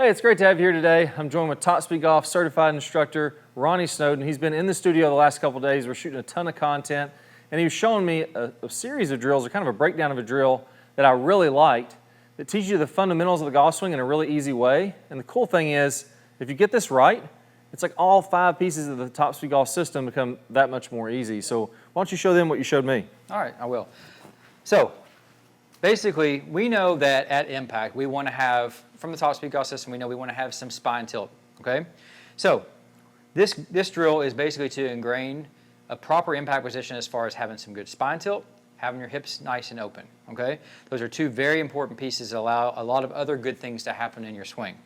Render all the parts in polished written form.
Hey, it's great to have you here today. I'm joined with Top Speed Golf certified instructor Ronnie Snowden. He's been in the studio the last couple of days. We're shooting a ton of content, and he was showing me a series of drills, or kind of a breakdown of a drill that I really liked that teaches you the fundamentals of the golf swing in a really easy way. And the cool thing is, if you get this right, it's like all 5 pieces of the Top Speed Golf system become that much more easy. So why don't you show them what you showed me? All right, I will. So basically, we know that at impact, we want to have, from the Top Speed Golf system, we know we want to have some spine tilt, okay? So this drill is basically to ingrain a proper impact position as far as having some good spine tilt, having your hips nice and open, okay? Those are 2 very important pieces that allow a lot of other good things to happen in your swing.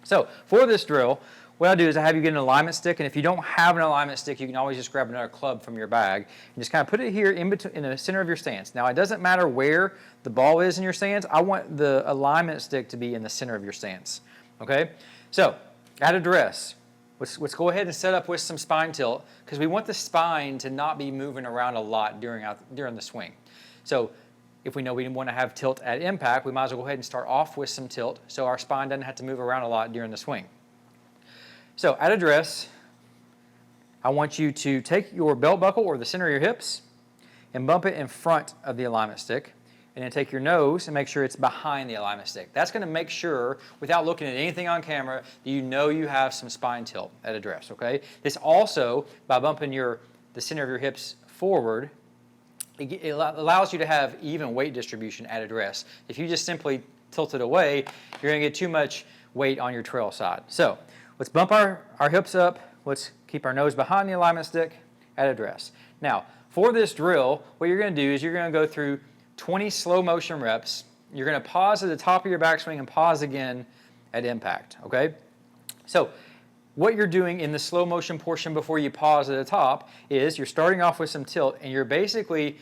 So for this drill, what I do is I have you get an alignment stick, and if you don't have an alignment stick, you can always just grab another club from your bag and just kind of put it here in the center of your stance. Now, it doesn't matter where the ball is in your stance. I want the alignment stick to be in the center of your stance, okay? So at address, let's go ahead and set up with some spine tilt, because we want the spine to not be moving around a lot during the swing. So if we know we want to have tilt at impact, we might as well go ahead and start off with some tilt so our spine doesn't have to move around a lot during the swing. So at address, I want you to take your belt buckle or the center of your hips and bump it in front of the alignment stick, and then take your nose and make sure it's behind the alignment stick. That's going to make sure, without looking at anything on camera, that you know you have some spine tilt at address, okay? This also, by bumping the center of your hips forward, it allows you to have even weight distribution at address. If you just simply tilt it away, you're going to get too much weight on your trail side. So let's bump our hips up. Let's keep our nose behind the alignment stick at address. Now, for this drill, what you're going to do is you're going to go through 20 slow motion reps. You're going to pause at the top of your backswing and pause again at impact, okay? So what you're doing in the slow motion portion before you pause at the top is you're starting off with some tilt, and you're basically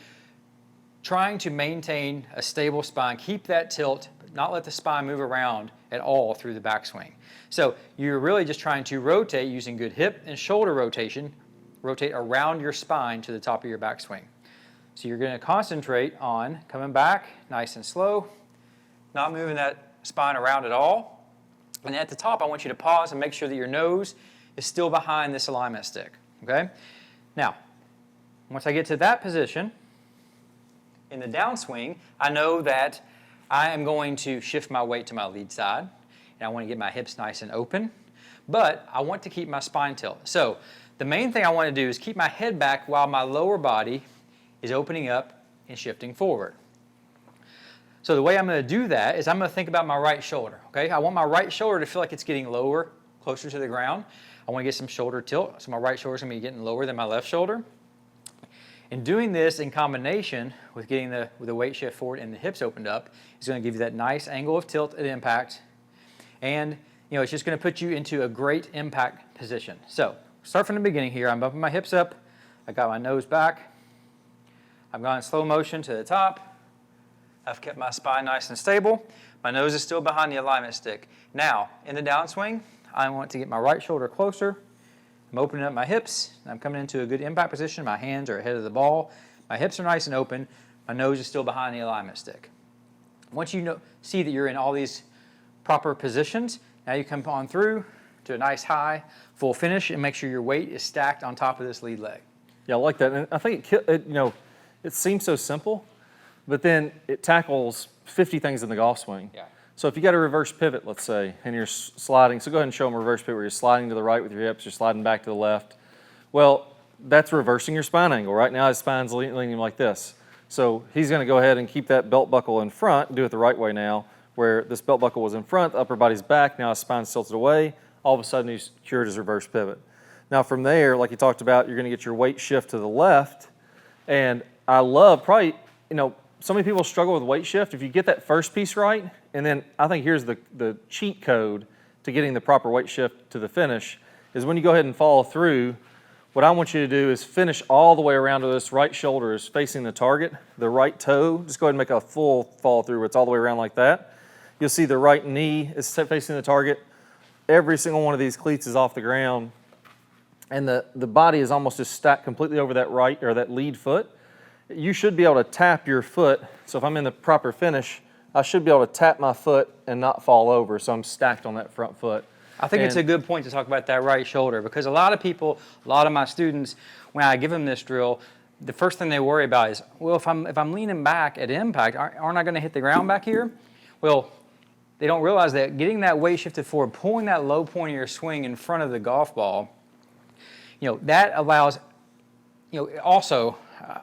trying to maintain a stable spine, keep that tilt, but not let the spine move around at all through the backswing. So you're really just trying to rotate using good hip and shoulder rotation, rotate around your spine to the top of your backswing. So you're going to concentrate on coming back nice and slow, not moving that spine around at all. And at the top, I want you to pause and make sure that your nose is still behind this alignment stick, okay? Now, once I get to that position, in the downswing, I know that I am going to shift my weight to my lead side, and I want to get my hips nice and open, but I want to keep my spine tilt. So the main thing I want to do is keep my head back while my lower body is opening up and shifting forward. So the way I'm going to do that is I'm going to think about my right shoulder, okay? I want my right shoulder to feel like it's getting lower, closer to the ground. I want to get some shoulder tilt, so my right shoulder is going to be getting lower than my left shoulder. And doing this in combination with getting the weight shift forward and the hips opened up is going to give you that nice angle of tilt at impact. And it's just going to put you into a great impact position. So start from the beginning here. I'm bumping my hips up. I got my nose back. I've gone in slow motion to the top. I've kept my spine nice and stable. My nose is still behind the alignment stick. Now, in the downswing, I want to get my right shoulder closer. I'm opening up my hips. I'm coming into a good impact position. My hands are ahead of the ball. My hips are nice and open. My nose is still behind the alignment stick. Once you see that you're in all these proper positions, now you come on through to a nice high, full finish, and make sure your weight is stacked on top of this lead leg. Yeah, I like that. And I think it seems so simple, but then it tackles 50 things in the golf swing. Yeah. So if you got a reverse pivot, let's say, and you're sliding, so go ahead and show them a reverse pivot where you're sliding to the right with your hips, you're sliding back to the left. Well, that's reversing your spine angle. Right now his spine's leaning like this. So he's going to go ahead and keep that belt buckle in front, do it the right way now, where this belt buckle was in front, the upper body's back, now his spine's tilted away, all of a sudden he's cured his reverse pivot. Now from there, like you talked about, you're going to get your weight shift to the left, and I love probably, so many people struggle with weight shift. If you get that first piece right, and then I think here's the cheat code to getting the proper weight shift to the finish, is when you go ahead and follow through, what I want you to do is finish all the way around to this right shoulder is facing the target, the right toe, just go ahead and make a full follow through where it's all the way around like that. You'll see the right knee is facing the target. Every single one of these cleats is off the ground, and the body is almost just stacked completely over that right or that lead foot. You should be able to tap your foot. So if I'm in the proper finish, I should be able to tap my foot and not fall over, so I'm stacked on that front foot. I think it's a good point to talk about that right shoulder, because a lot of people, a lot of my students, when I give them this drill, the first thing they worry about is, well, if I'm leaning back at impact, aren't I going to hit the ground back here? Well, they don't realize that getting that weight shifted forward, pulling that low point of your swing in front of the golf ball, that allows, also,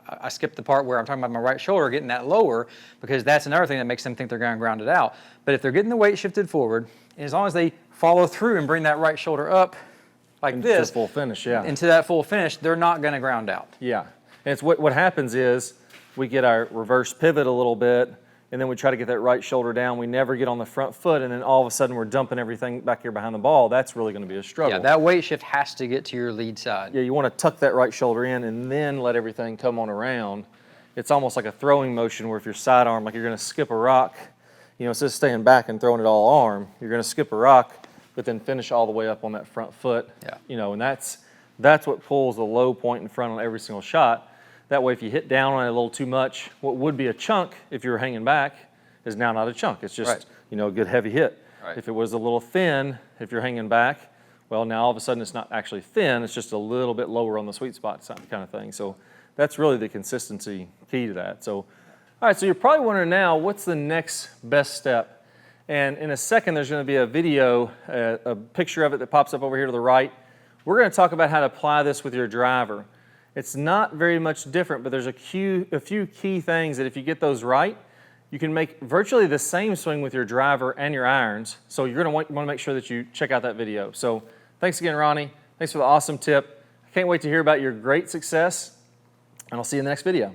I skipped the part where I'm talking about my right shoulder getting that lower, because that's another thing that makes them think they're going to ground it out. But if they're getting the weight shifted forward, and as long as they follow through and bring that right shoulder up like into this, the full finish, yeah. into that full finish, they're not going to ground out. Yeah, and it's what happens is we get our reverse pivot a little bit, and then we try to get that right shoulder down. We never get on the front foot, and then all of a sudden we're dumping everything back here behind the ball. That's really going to be a struggle. Yeah, that weight shift has to get to your lead side. Yeah, you want to tuck that right shoulder in and then let everything come on around. It's almost like a throwing motion where if you're sidearm, like you're going to skip a rock, instead of staying back and throwing it all arm, you're going to skip a rock, but then finish all the way up on that front foot. Yeah. And that's what pulls the low point in front on every single shot. That way, if you hit down on it a little too much, what would be a chunk if you were hanging back is now not a chunk. It's just, a good heavy hit. Right. If it was a little thin, if you're hanging back, well, now all of a sudden it's not actually thin, it's just a little bit lower on the sweet spot kind of thing. So that's really the consistency key to that. So, all right, so you're probably wondering now, what's the next best step? And in a second, there's going to be a video, a picture of it that pops up over here to the right. We're going to talk about how to apply this with your driver. It's not very much different, but there's a few key things that if you get those right, you can make virtually the same swing with your driver and your irons. So you're going to want to make sure that you check out that video. So thanks again, Ronnie. Thanks for the awesome tip. I can't wait to hear about your great success, and I'll see you in the next video.